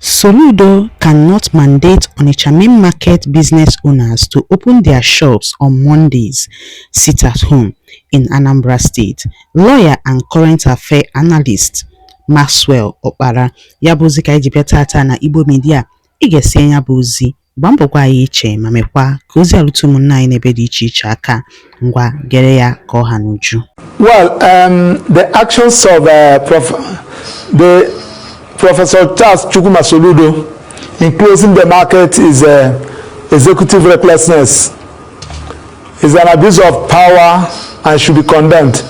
Soludo cannot mandate Onitsha main market business owners to open their shops on Mondays, sit at home in Anambra State. Lawyer and current affair analyst Maxwell Opara ya bụ ozi ka anyị ji bịa tata na Igbo Media. Ị ga-esi ya bụ ozi gbaa mbọ gwa anyị iche ma mekwa ka ozi alụtụ ụmụnna anyị n'ebe dị iche iche aka. Ngwa gere ya ka ọ ha n'uju. Well, the actions of Professor Charles Chukwuma Soludo in closing the market is executive recklessness, is an abuse of power and should be condemned.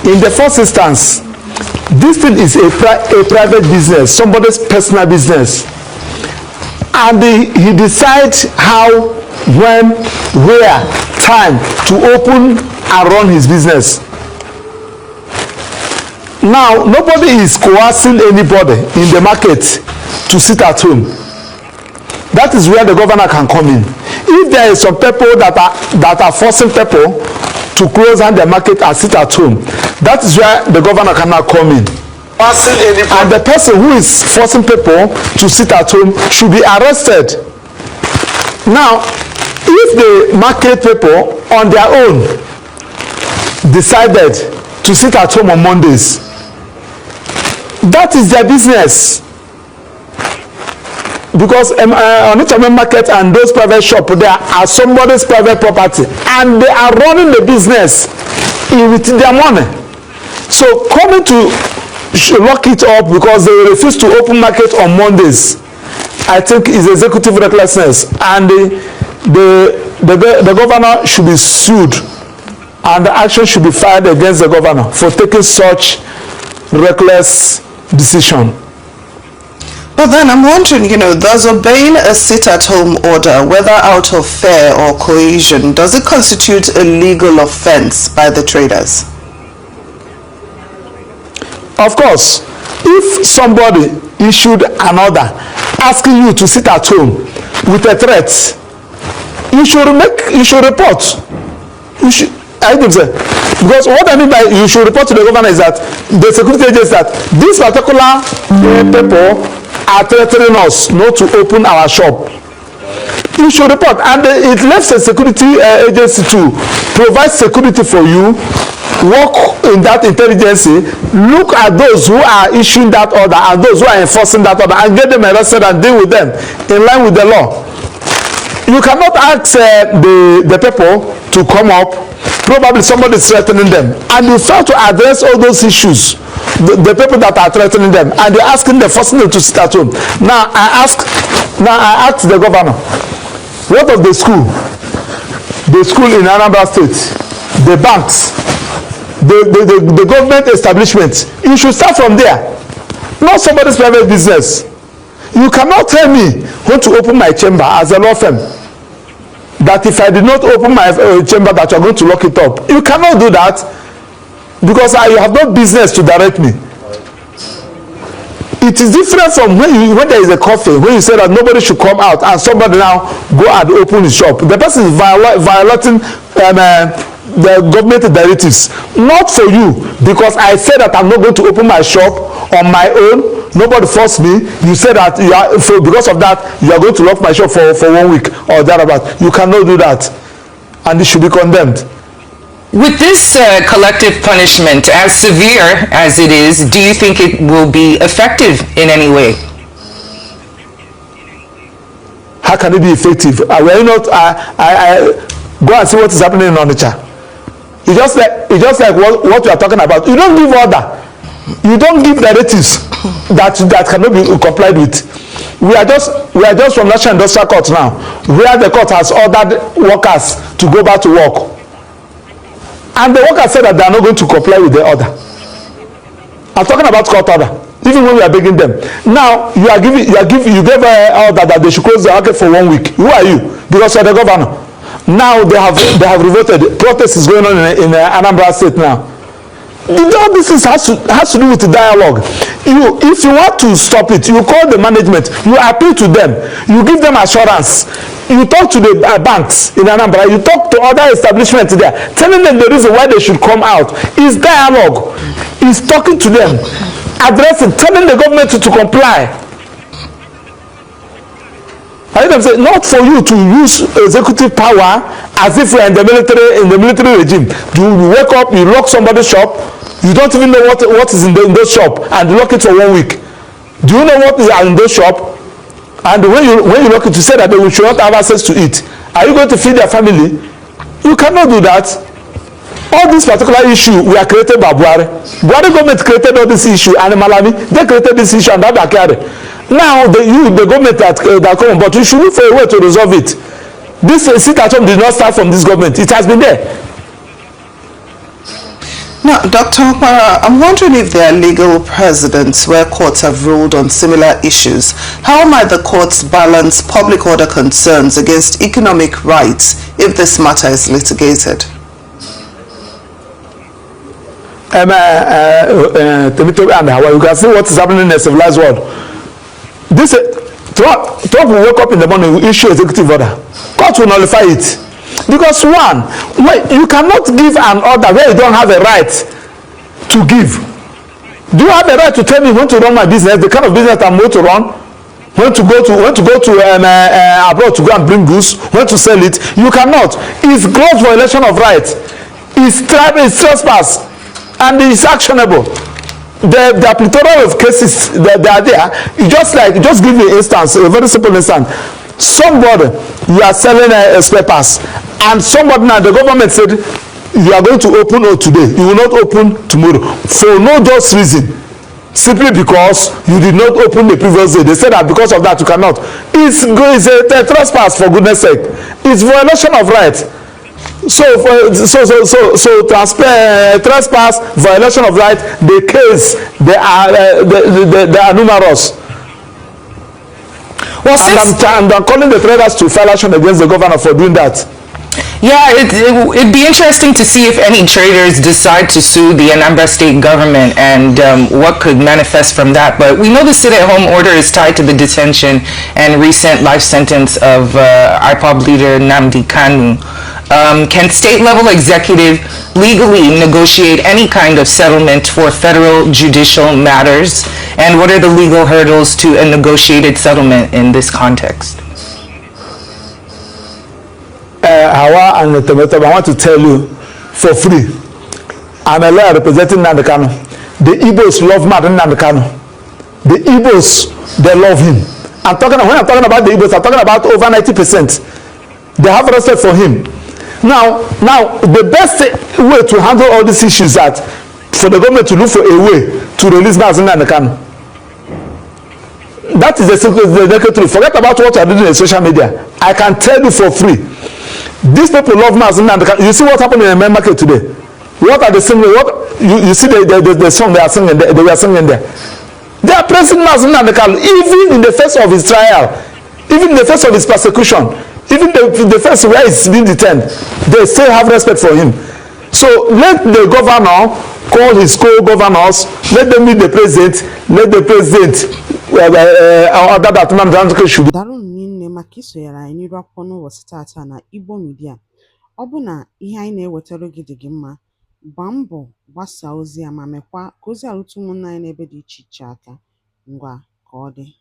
In the first instance, this thing is a private business, somebody's personal business, and he decides how, when, where, time to open and run his business. Now, nobody is coercing anybody in the market to sit at home. That is where the governor can come in. If there is some people that are forcing people to close down the market and sit at home, that is where the governor cannot come in. And the person who is forcing people to sit at home should be arrested. Now, if the market people on their own decided to sit at home on Mondays, that is their business. Because Onitsha main market and those private shops there are somebody's private property, and they are running the business with their money. So coming to lock it up because they refuse to open market on Mondays, I think is executive recklessness, and the governor should be sued, and the action should be filed against the governor for taking such reckless decision. But then I'm wondering, does obeying a sit-at-home order, whether out of fear or coercion, does it constitute a legal offense by the traders? Of course, if somebody issued an order asking you to sit at home with a threat, you should report. I think so. Because what I mean by you should report to the governor is that the security agents that these particular people are threatening us not to open our shop. You should report, and it left a security agency to provide security for you, work in that intelligence, look at those who are issuing that order and those who are enforcing that order and get them arrested and deal with them in line with the law. You cannot ask the people to come up. Probably somebody is threatening them, and you fail to address all those issues, the people that are threatening them, and they're asking them, forcing them to sit at home. Now I asked the governor, what of the school in Anambra State, the banks, the government establishments? You should start from there, not somebody's private business. You cannot tell me when to open my chamber as a law firm, that if I did not open my chamber that you are going to lock it up. You cannot do that, because you have no business to direct me. It is different from when there is a coffee, when you say that nobody should come out and somebody now go and open his shop. The person is violating the government directives. Not for you, because I said that I'm not going to open my shop on my own. Nobody forced me. You said that because of that you are going to lock my shop for 1 week or thereabout. You cannot do that, and it should be condemned. With this collective punishment, as severe as it is, do you think it will be effective in any way? How can it be effective? Will you not? I go and see what is happening in Onitsha. It's just like what we are talking about. You don't give order. You don't give directives that cannot be complied with. We are just from National Industrial Court now, where the court has ordered workers to go back to work, and the workers said that they are not going to comply with the order. I'm talking about court order. Even when we are begging them, now you gave an order that they should close the market for 1 week. Who are you? Because you're the governor. Now they have revolted. Protest is going on in Anambra State now. All this has to do with the dialogue. If you want to stop it, you call the management, you appeal to them, you give them assurance, you talk to the banks in Anambra, you talk to other establishments there, telling them the reason why they should come out. Is dialogue. Is talking to them. addressing, telling the government to comply. I them say not for you to use executive power as if we're in the military regime. You wake up, you lock somebody's shop, you don't even know what is in those shop, and you lock it for 1 week. Do you know what is in those shop? And when you lock it, you say that they should not have access to it. Are you going to feed their family? You cannot do that. All this particular issue were created by Buhari. Buhari government created all this issue, and Malawi, they created this issue, and that carry. Now the government that come, but you should look for a way to resolve it. This sit at home did not start from this government. It has been there. Now, Dr. Opara, I'm wondering if there are legal precedents where courts have ruled on similar issues. How might the courts balance public order concerns against economic rights if this matter is litigated? You can see what is happening in the civilized world. This Trump will wake up in the morning, will issue executive order. Court will nullify it. Because one, you cannot give an order where you don't have a right to give. Do you have a right to tell me when to run my business, the kind of business I'm going to run, when to go to abroad to go and bring goods, when to sell it? You cannot. It's gross violation of rights. It's trespass, and it's actionable. The plethora of cases that are there. Just give me an instance, a very simple instance. Somebody, you are selling spare parts, and somebody now, the government said you are going to open today, you will not open tomorrow for no just reason, simply because you did not open the previous day. They said that because of that you cannot. It's a trespass, for goodness sake. It's violation of rights. So trespass, violation of right, the case, they are numerous. Well, and I'm calling the traders to file action against the governor for doing that. Yeah, it'd be interesting to see if any traders decide to sue the Anambra state government and what could manifest from that. But we know the sit-at-home order is tied to the detention and recent life sentence of IPOB leader Nnamdi Kanu. Can state-level executive legally negotiate any kind of settlement for federal judicial matters? And what are the legal hurdles to a negotiated settlement in this context? Hawa and Tomato, I want to tell you for free. I'm a lawyer representing Nnamdi Kanu. The Igbos love Nnamdi Kanu. The Igbos, they love him. When I'm talking about the Igbos, I'm talking about over 90%. They have respect for him. Now, the best way to handle all these issues is that for the government to look for a way to release Nnamdi Kanu. That is the truth. Forget about what you are doing in social media. I can tell you for free. These people love Nnamdi Kanu. You see what happened in the main market today? What are they singing? You see the song they are singing there, they were singing there. They are praising Nnamdi Kanu even in the face of his trial, even in the face of his persecution, even the face where he's being detained. They still have respect for him. So let the governor call his co-governors, let them meet the president, let the president order that Nnamdi should be. Daalụ nne maka isonyere anyị n'iru akwụkwọ n'ụbọchị taata na Igbo Media. Ọ bụ na ihe anyị na-ewetara gị dị gị mma, gbaa mbọ gbasaa ozi a ma mekwa ka ozi a rute ụmụnna anyị n'ebe dị iche iche aka. Ngwa ka ọ dị.